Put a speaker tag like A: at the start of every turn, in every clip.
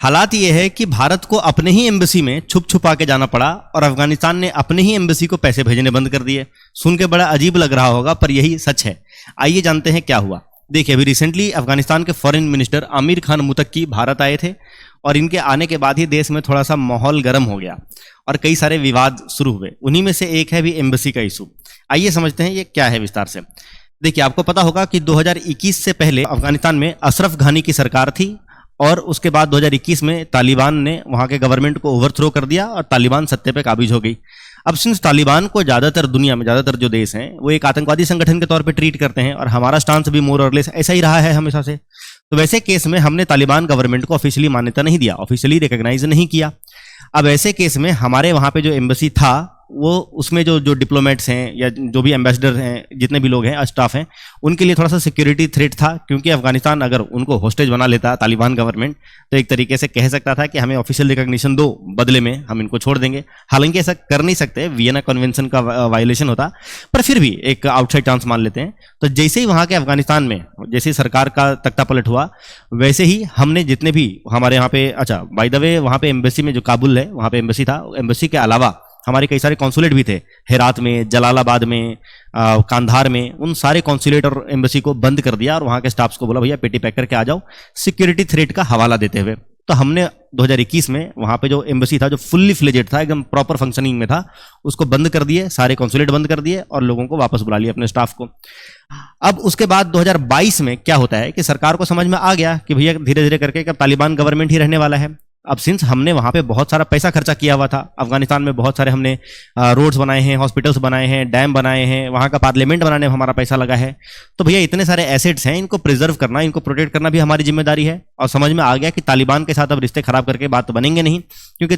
A: हालात ये है कि भारत को अपने ही एम्बेसी में छुप छुपा के जाना पड़ा और अफगानिस्तान ने अपने ही एम्बेसी को पैसे भेजने बंद कर दिए। सुन के बड़ा अजीब लग रहा होगा पर यही सच है। आइए जानते हैं क्या हुआ। देखिए, अभी रिसेंटली अफगानिस्तान के फॉरेन मिनिस्टर आमिर खान मुतक्की भारत आए थे और इनके आने के बाद ही देश में थोड़ा सा माहौल गर्म हो गया और कई सारे विवाद शुरू हुए। उन्हीं में से एक है भी एम्बेसी का इशू। आइए समझते हैं ये क्या है विस्तार से। देखिए, आपको पता होगा कि 2021 से पहले अफगानिस्तान में अशरफ घानी की सरकार थी और उसके बाद 2021 में तालिबान ने वहां के गवर्नमेंट को ओवरथ्रो कर दिया और तालिबान सत्ते पे काबिज हो गई। अब सिंस तालिबान को ज़्यादातर दुनिया में ज़्यादातर जो देश हैं वो एक आतंकवादी संगठन के तौर पे ट्रीट करते हैं और हमारा स्टांस भी मोर और लेस ऐसा ही रहा है हमेशा से। तो वैसे केस में हमने तालिबान गवर्नमेंट को ऑफिशियली मान्यता नहीं दिया, ऑफिशियली रिकॉग्नाइज नहीं किया। अब ऐसे केस में हमारे वहाँ पे जो एम्बेसी था वो उसमें जो डिप्लोमेट्स हैं या जो भी एम्बेसडर हैं, जितने भी लोग हैं, स्टाफ हैं, उनके लिए थोड़ा सा सिक्योरिटी थ्रेट था, क्योंकि अफगानिस्तान अगर उनको होस्टेज बना लेता तालिबान गवर्नमेंट तो एक तरीके से कह सकता था कि हमें ऑफिशियल रिकॉग्निशन दो, बदले में हम इनको छोड़ देंगे। हालांकि ऐसा कर नहीं सकते, वियना कन्वेंशन का वायलेशन होता, पर फिर भी एक आउटसाइड चांस मान लेते हैं। तो जैसे ही वहाँ के अफगानिस्तान में जैसे सरकार का तख्ता पलट हुआ वैसे ही हमने जितने भी हमारे यहाँ पे, अच्छा बाय द वे, वहाँ पे एम्बेसी में जो काबुल है वहाँ पे एम्बेसी था, एम्बेसी के अलावा हमारे कई सारे कॉन्सुलेट भी थे, हेरात में, जलालाबाद में, कांधार में। उन सारे कॉन्सुलेट और एम्बेसी को बंद कर दिया और वहाँ के स्टाफ्स को बोला भैया पेटी पैक करके आ जाओ, सिक्योरिटी थ्रेट का हवाला देते हुए। तो हमने 2021 में वहाँ पे जो एम्बेसी था, जो फुल्ली फ्लेजेड था, एकदम प्रॉपर फंक्शनिंग में था, उसको बंद कर दिए, सारे कॉन्सुलेट बंद कर दिए और लोगों को वापस बुला लिया, अपने स्टाफ को। अब उसके बाद 2022 में क्या होता है कि सरकार को समझ में आ गया कि भैया धीरे धीरे करके तालिबान गवर्नमेंट ही रहने वाला है। अब सिंस हमने वहाँ पे बहुत सारा पैसा खर्चा किया हुआ था, अफगानिस्तान में बहुत सारे हमने रोड्स बनाए हैं, हॉस्पिटल्स बनाए हैं, डैम बनाए हैं, वहाँ का पार्लियामेंट बनाने में हमारा पैसा लगा है, तो भैया इतने सारे एसेट्स हैं, इनको प्रिजर्व करना, इनको प्रोटेक्ट करना भी हमारी जिम्मेदारी है। और समझ में आ गया कि तालिबान के साथ अब रिश्ते खराब करके बात तो बनेंगे नहीं, क्योंकि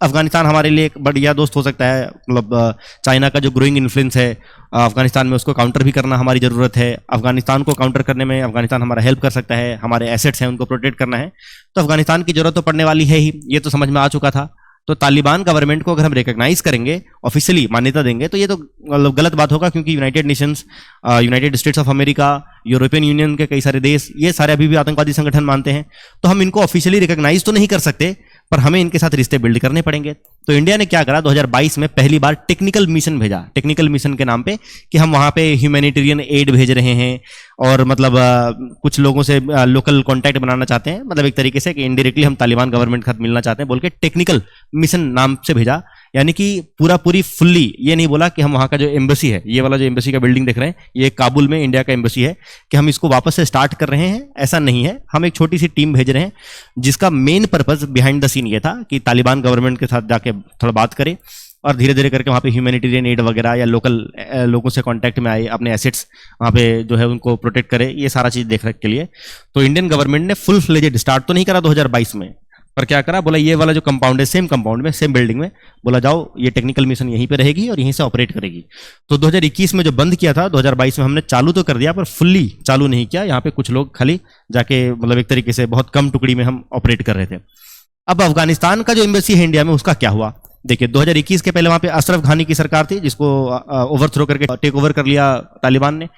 A: अफगानिस्तान हमारे लिए एक बढ़िया दोस्त हो सकता है। मतलब चाइना का जो ग्रोइंग इन्फ्लुएंस है अफगानिस्तान में, उसको काउंटर भी करना हमारी ज़रूरत है। अफगानिस्तान को काउंटर करने में अफगानिस्तान हमारा हेल्प कर सकता है, हमारे एसेट्स हैं उनको प्रोटेक्ट करना है, तो अफगानिस्तान की जरूरत तो पड़ने वाली है ही, ये तो समझ में आ चुका था। तो तालिबान गवर्नमेंट को अगर हम रिकॉग्नाइज करेंगे, ऑफिशियली मान्यता देंगे, तो ये तो मतलब गलत बात होगा, क्योंकि United Nations, United states of America, European union के कई सारे देश, ये सारे अभी भी आतंकवादी संगठन मानते हैं। तो हम इनको ऑफिशियली रिकॉग्नाइज तो नहीं कर सकते, पर हमें इनके साथ रिश्ते बिल्ड करने पड़ेंगे। तो इंडिया ने क्या करा, 2022 में पहली बार टेक्निकल मिशन भेजा, टेक्निकल मिशन के नाम पे, कि हम वहाँ पे ह्यूमैनिटेरियन एड भेज रहे हैं और मतलब कुछ लोगों से लोकल कांटेक्ट बनाना चाहते हैं, मतलब एक तरीके से कि इनडायरेक्टली हम तालिबान गवर्नमेंट के साथ मिलना चाहते हैं बोल के टेक्निकल मिशन नाम से भेजा। यानी कि पूरी फुल्ली ये नहीं बोला कि हम वहाँ का जो एम्बेसी है, ये वाला जो एम्बेसी का बिल्डिंग देख रहे हैं, ये काबुल में इंडिया का एम्बेसी है, कि हम इसको वापस से स्टार्ट कर रहे हैं, ऐसा नहीं है। हम एक छोटी सी टीम भेज रहे हैं जिसका main purpose behind the scene ये था कि तालिबान गवर्नमेंट के साथ जाके थोड़ा बात करें और धीरे धीरे करके वहाँ पे ह्यूमैनिटेरियन एड वगैरह या लोकल लोगों से कांटेक्ट में आए, अपने एसेट्स वहाँ पे जो है उनको प्रोटेक्ट करे, ये सारा चीज़ देख रख के लिए। तो इंडियन गवर्नमेंट ने फुल फ्लेजेड स्टार्ट तो नहीं करा 2022 में, पर क्या करा, बोला ये वाला जो कंपाउंड है, सेम कंपाउंड में, सेम बिल्डिंग में, बोला जाओ ये टेक्निकल मिशन यहीं पे रहेगी और यहीं से ऑपरेट करेगी। तो 2021 में जो बंद किया था, 2022 में हमने चालू तो कर दिया, पर फुल्ली चालू नहीं किया। यहाँ पे कुछ लोग खाली जाके मतलब एक तरीके से बहुत कम टुकड़ी में हम ऑपरेट कर रहे थे। अब अफगानिस्तान का जो एम्बेसी है इंडिया में, उसका क्या हुआ। देखिए, 2021 के पहले वहाँ पे अशरफ घानी की सरकार थी, जिसको ओवरथ्रो करके टेक ओवर कर लिया तालिबान ने।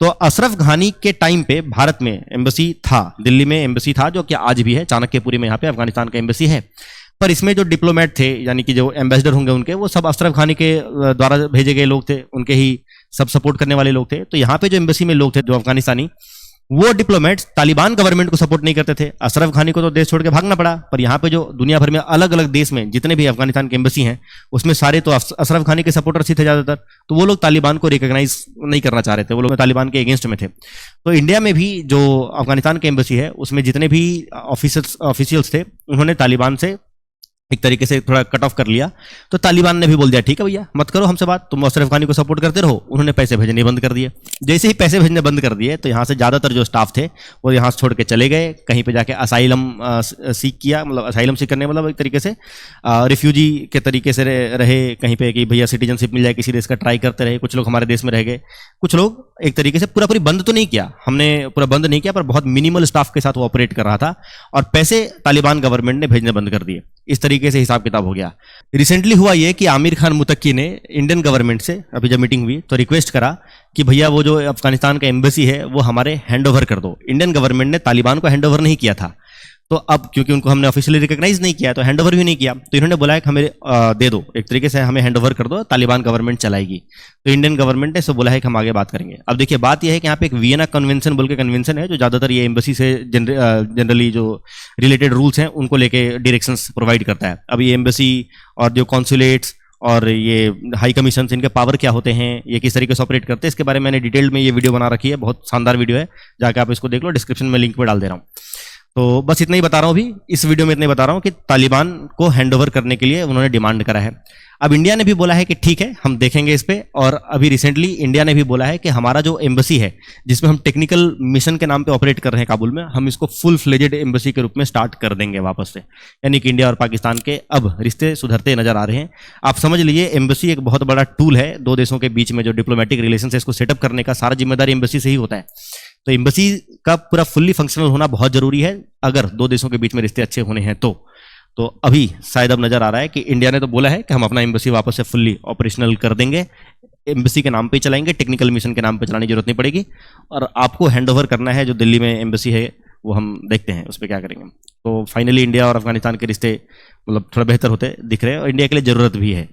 A: तो अशरफ घानी के टाइम पे भारत में एम्बेसी था, दिल्ली में एम्बेसी था, जो कि आज भी है, चाणक्यपुरी में यहाँ पे अफगानिस्तान का एम्बेसी है। पर इसमें जो डिप्लोमेट थे, यानी कि जो एम्बेसडर होंगे उनके, वो सब अशरफ घानी के द्वारा भेजे गए लोग थे, उनके ही सब सपोर्ट करने वाले लोग थे। तो यहाँ पे जो एम्बेसी में लोग थे जो अफगानिस्तानी, वो डिप्लोमेट्स तालिबान गवर्नमेंट को सपोर्ट नहीं करते थे। अशरफ घानी को तो देश छोड़ के भागना पड़ा, पर यहाँ पे जो दुनिया भर में अलग अलग देश में जितने भी अफगानिस्तान के एम्बेसी हैं, उसमें सारे तो अशरफ घानी के सपोर्टर्स ही थे ज़्यादातर। तो वो लोग तालिबान को रिकॉग्नाइज नहीं करना चाह रहे थे, वो लोग तालिबान के अगेंस्ट में थे। तो इंडिया में भी जो अफगानिस्तान के एम्बेसी है, उसमें जितने भी ऑफिशियल्स थे, उन्होंने तालिबान से एक तरीके से थोड़ा कट ऑफ कर लिया। तो तालिबान ने भी बोल दिया ठीक है भैया, मत करो हमसे बात, तुम अशरफ घानी को सपोर्ट करते रहो। उन्होंने पैसे भेजने बंद कर दिए। जैसे ही पैसे भेजने बंद कर दिए, तो यहाँ से ज़्यादातर जो स्टाफ थे वो यहाँ से छोड़ के चले गए, कहीं पे जाके असाइलम सीख किया, मतलब असाइलम सीख करने मतलब एक तरीके से रिफ्यूजी के तरीके से रहे कहीं पे, कि भैया सिटीजनशिप मिल जाए किसी देश का, ट्राई करते रहे। कुछ लोग हमारे देश में रह गए, कुछ लोग एक तरीके से पूरा बंद तो नहीं किया हमने, पूरा बंद नहीं किया, पर बहुत मिनिमल स्टाफ के साथ वो ऑपरेट कर रहा था और पैसे तालिबान गवर्नमेंट ने भेजने बंद कर दिए। इस तरीके से हिसाब किताब हो गया। रिसेंटली हुआ ये कि आमिर खान मुतक्की ने इंडियन गवर्नमेंट से अभी जब मीटिंग हुई तो रिक्वेस्ट करा कि भैया वो जो अफगानिस्तान का एम्बेसी है वो हमारे हैंड ओवर कर दो। इंडियन गवर्नमेंट ने तालिबान को हैंड ओवर नहीं किया था, तो अब क्योंकि उनको हमने ऑफिशियली रिकॉग्नाइज नहीं किया, तो हैंड ओवर भी नहीं किया, तो इन्होंने बोला है कि हमें दे दो, एक तरीके से हमें हैंड ओवर कर दो, तालिबान गवर्नमेंट चलाएगी। तो इंडियन गवर्नमेंट ने सो बोला है कि हम आगे बात करेंगे। अब देखिए बात यह है कि यहाँ पे एक वियना कन्वेंशन बोल के कन्वेंशन है, जो ज़्यादातर ये एम्बेसी से जनरली जो रिलेटेड रूल्स हैं उनको लेके डायरेक्शंस प्रोवाइड करता है। अब ये एम्बेसी और जो कॉन्सुलेट्स और ये हाई कमीशन, इनके पावर क्या होते हैं, ये किस तरीके से ऑपरेट करते हैं, इसके बारे में मैंने डिटेल में ये वीडियो बना रखी है, बहुत शानदार वीडियो है, जाकर आप इसको देख लो, डिस्क्रिप्शन में लिंक पे डाल दे रहा हूँ। तो बस इतना ही बता रहा हूँ अभी इस वीडियो में, इतना ही बता रहा हूँ कि तालिबान को हैंड ओवर करने के लिए उन्होंने डिमांड करा है। अब इंडिया ने भी बोला है कि ठीक है हम देखेंगे इस पे, और अभी रिसेंटली इंडिया ने भी बोला है कि हमारा जो एम्बेसी है जिसमें हम टेक्निकल मिशन के नाम पे ऑपरेट कर रहे हैं काबुल में, हम इसको फुल फ्लेजेड एम्बेसी के रूप में स्टार्ट कर देंगे वापस से। यानी कि इंडिया और पाकिस्तान के अब रिश्ते सुधरते नजर आ रहे हैं। आप समझ लीजिए एम्बेसी एक बहुत बड़ा टूल है दो देशों के बीच में, जो डिप्लोमेटिक रिलेशन है इसको सेटअप करने का सारा जिम्मेदारी एम्बेसी से ही होता है। तो एम्बेसी का पूरा फुल्ली फंक्शनल होना बहुत जरूरी है अगर दो देशों के बीच में रिश्ते अच्छे होने हैं तो अभी शायद अब नजर आ रहा है कि इंडिया ने तो बोला है कि हम अपना एम्बेसी वापस से फुल्ली ऑपरेशनल कर देंगे, एम्बेसी के नाम पे चलाएंगे, टेक्निकल मिशन के नाम पे चलाने की जरूरत नहीं पड़ेगी, और आपको हैंड ओवर करना है जो दिल्ली में एम्बेसी है, वो हम देखते हैं उस पर क्या करेंगे। तो फाइनली इंडिया और अफगानिस्तान के रिश्ते मतलब थोड़ा बेहतर होते दिख रहे हैं, और इंडिया के लिए जरूरत भी है।